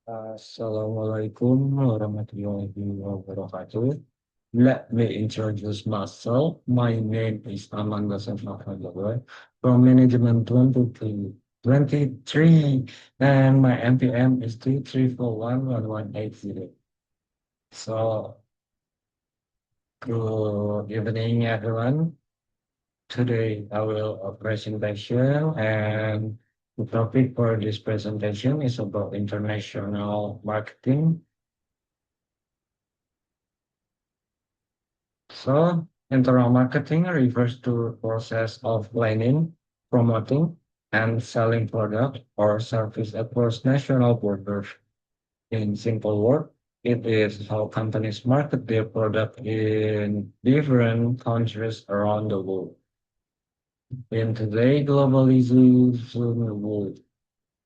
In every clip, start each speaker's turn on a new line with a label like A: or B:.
A: Assalamualaikum warahmatullahi wabarakatuh. Let me introduce myself. My name is Amanda Safakadawai from Management 23, and my NPM is 2341180. So, good evening, everyone. Today, I will a presentation, and the topic for this presentation is about international marketing. So, internal marketing refers to process of planning, promoting, and selling product or service across national borders. In simple words, it is how companies market their product in different countries around the world. In today's globalization world,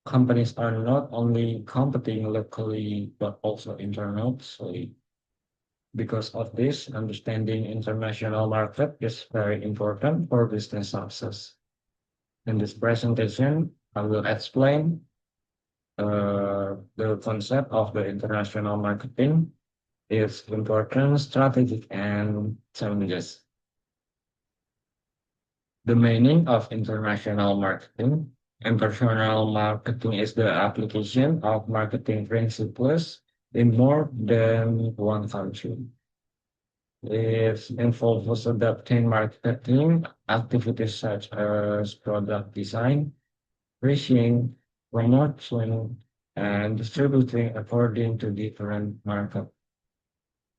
A: companies are not only competing locally but also internationally. Because of this, understanding international market is very important for business success. In this presentation, I will explain the concept of the international marketing, its importance, strategic, and challenges. The meaning of international marketing. International marketing is the application of marketing principles in more than one country. It involves adapting marketing activities such as product design, pricing, promotion, and distributing according to different market.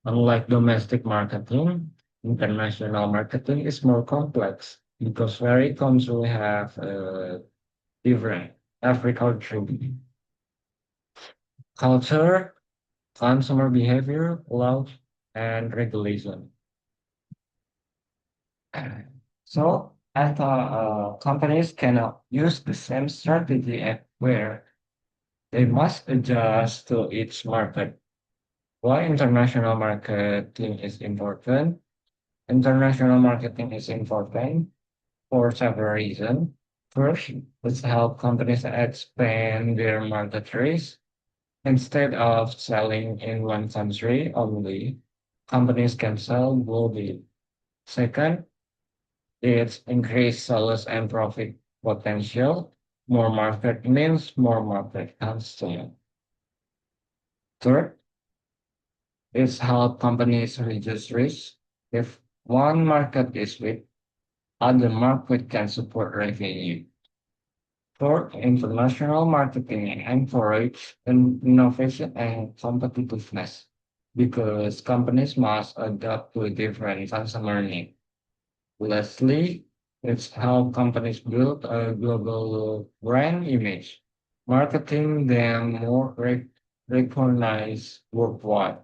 A: Unlike domestic marketing, international marketing is more complex because every country have different every country culture, consumer behavior, laws, and regulation. So I thought companies cannot use the same strategy everywhere. They must adjust to each market. Why international marketing is important? International marketing is important for several reasons. First, it's help companies expand their market reach. Instead of selling in one country only, companies can sell globally. Second, it's increased sales and profit potential. More market means more market customer. Third, it's how companies reduce risk. If one market is weak, other market can support revenue. Fourth, international marketing encourage innovation and competitiveness because companies must adapt to different customer needs. Lastly, it's how companies build a global brand image, marketing them more recognized worldwide.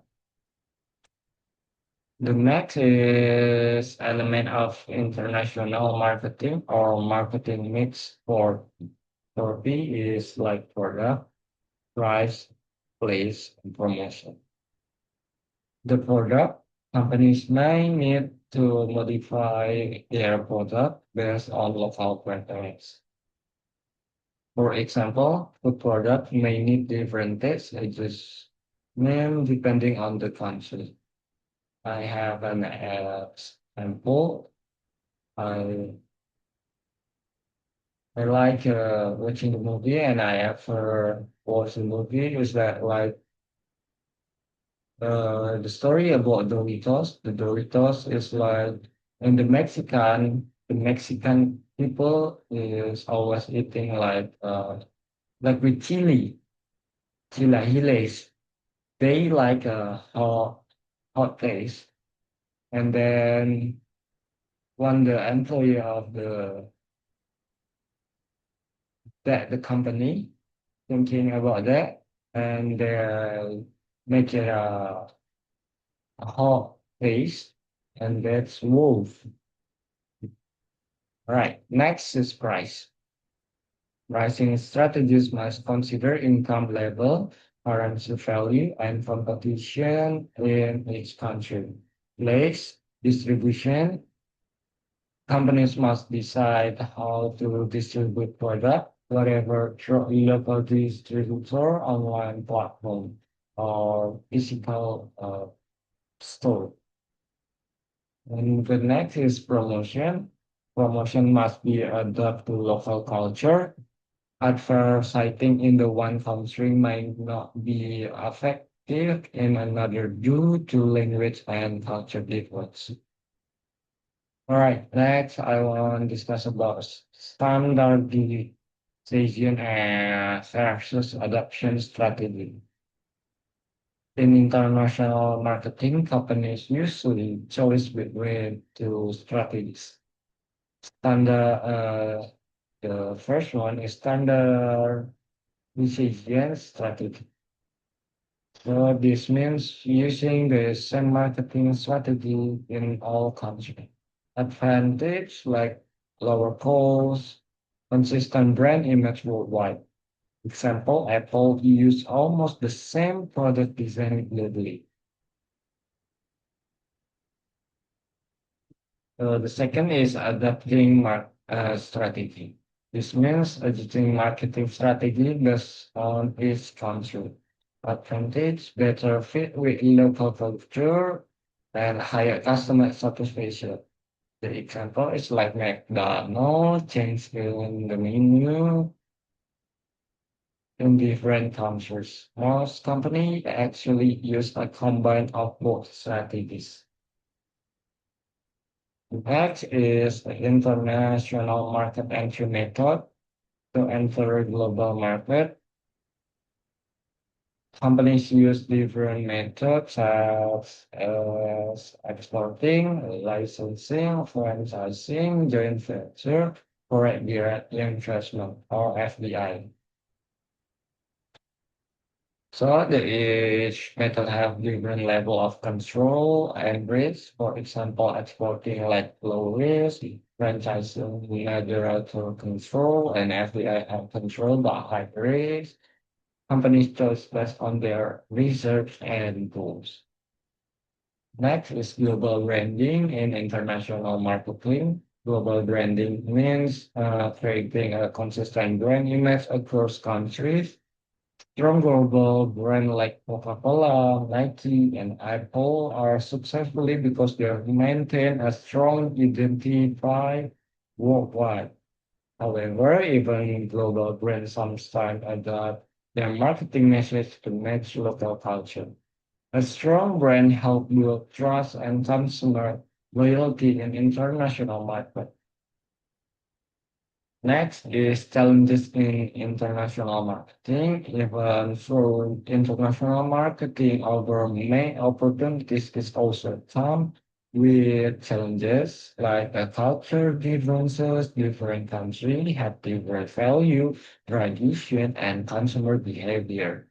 A: The next is element of international marketing or marketing mix for B is like product, price, place, and promotion. The product companies may need to modify their product based on local preference. For example, the product may need different taste adjustment depending on the country. I have an example. I I like watching the movie, and I ever watched the movie. Is that like the story about Doritos? The Doritos is like in the Mexican people is always eating like with chilaquiles. They like a hot taste. And then when the employee of the company thinking about that, and they make it a hot taste, and that's wolf. Right. Next is price. Pricing strategies must consider income level, currency value, and competition in each country. Place, distribution. Companies must decide how to distribute product, whatever through local distributor, online platform, or physical store. And the next is promotion. Promotion must be adapted to local culture. Advertising in the one country might not be effective in another due to language and culture difference. All right, next I want to discuss about standardization and versus adoption strategy. In international marketing, companies usually choose between two strategies. The first one is standardization strategy. So this means using the same marketing strategy in all countries. Advantage like lower costs, consistent brand image worldwide. Example, Apple use almost the same product design globally. The second is adapting strategy. This means adjusting marketing strategy based on each country. Advantage, better fit with local culture and higher customer satisfaction. The example is like McDonald's changing the menu in different countries. Most companies actually use a combine of both strategies. Next is the international market entry method. To enter a global market, companies use different methods such as exporting, licensing, franchising, joint venture, foreign direct investment, or FDI. So each method have different level of control and risk. For example, exporting like low risk, franchising moderate control, and FDI have control but high risk. Companies choose based on their research and goals. Next is global branding and international marketing. Global branding means creating a consistent brand image across countries. Strong global brands like Coca-Cola, Nike, and Apple are successfully because they maintain a strong identity worldwide. However, even global brands sometimes adapt their marketing message to match local culture. A strong brand helps build trust and consumer loyalty in international markets. Next is challenges in international marketing. Even through international marketing, our main opportunities is also come with challenges like culture differences, different countries have different value, tradition, and consumer behavior.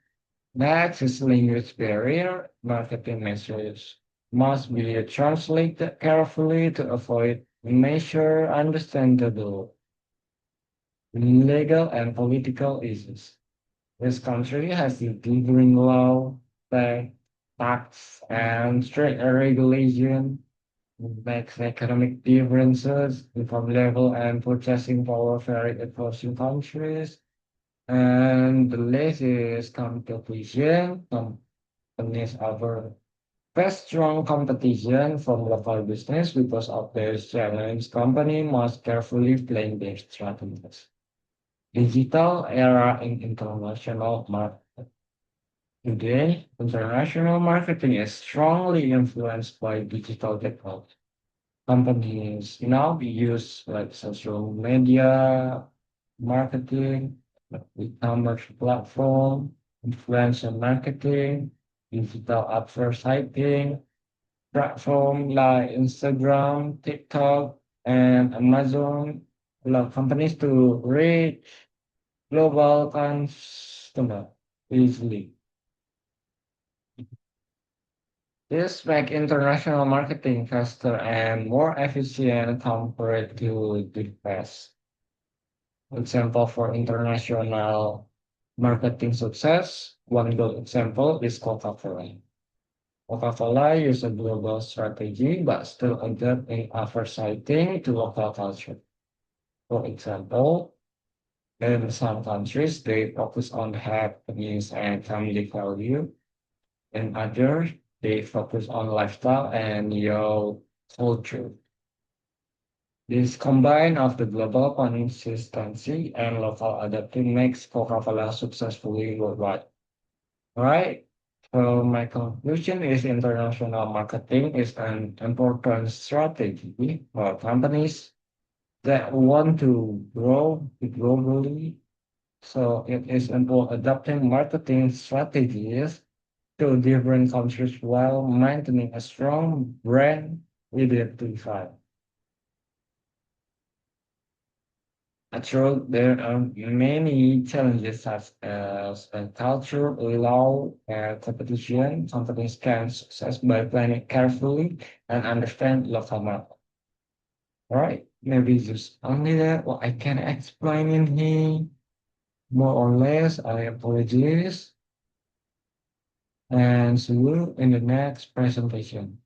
A: Next is language barrier. Marketing messages must be translated carefully to avoid measure understandable legal and political issues. This country has a differing law, tax, and strict regulation, makes economic differences, income level, and purchasing power vary across the countries. And the last is competition. Companies offer face strong competition from local business because of their challenge. Company must carefully plan their strategies. Digital era in international market. Today, international marketing is strongly influenced by digital technology. Companies now use like social media marketing, e-commerce platform, influencer marketing, digital advertising, platform like Instagram, TikTok, and Amazon allow companies to reach global customer easily. This make international marketing faster and more efficient compared to the past. Example for international marketing success, one good example is Coca-Cola. Coca-Cola use a global strategy but still adapt in advertising to local culture. For example, In some countries, they focus on happiness and family value. In others, they focus on lifestyle and your culture. This combine of the global consistency and local adapting makes Coca-Cola successfully worldwide. Right? So my conclusion is international marketing is an important strategy for companies that want to grow globally. So it is about adapting marketing strategies to different countries while maintaining a strong brand identity. True, there are many challenges such as culture, law, and competition. Companies can success by planning carefully and understand local market. Right? Maybe just only that what I can explain in here. More or less, I apologize and see you in the next presentation.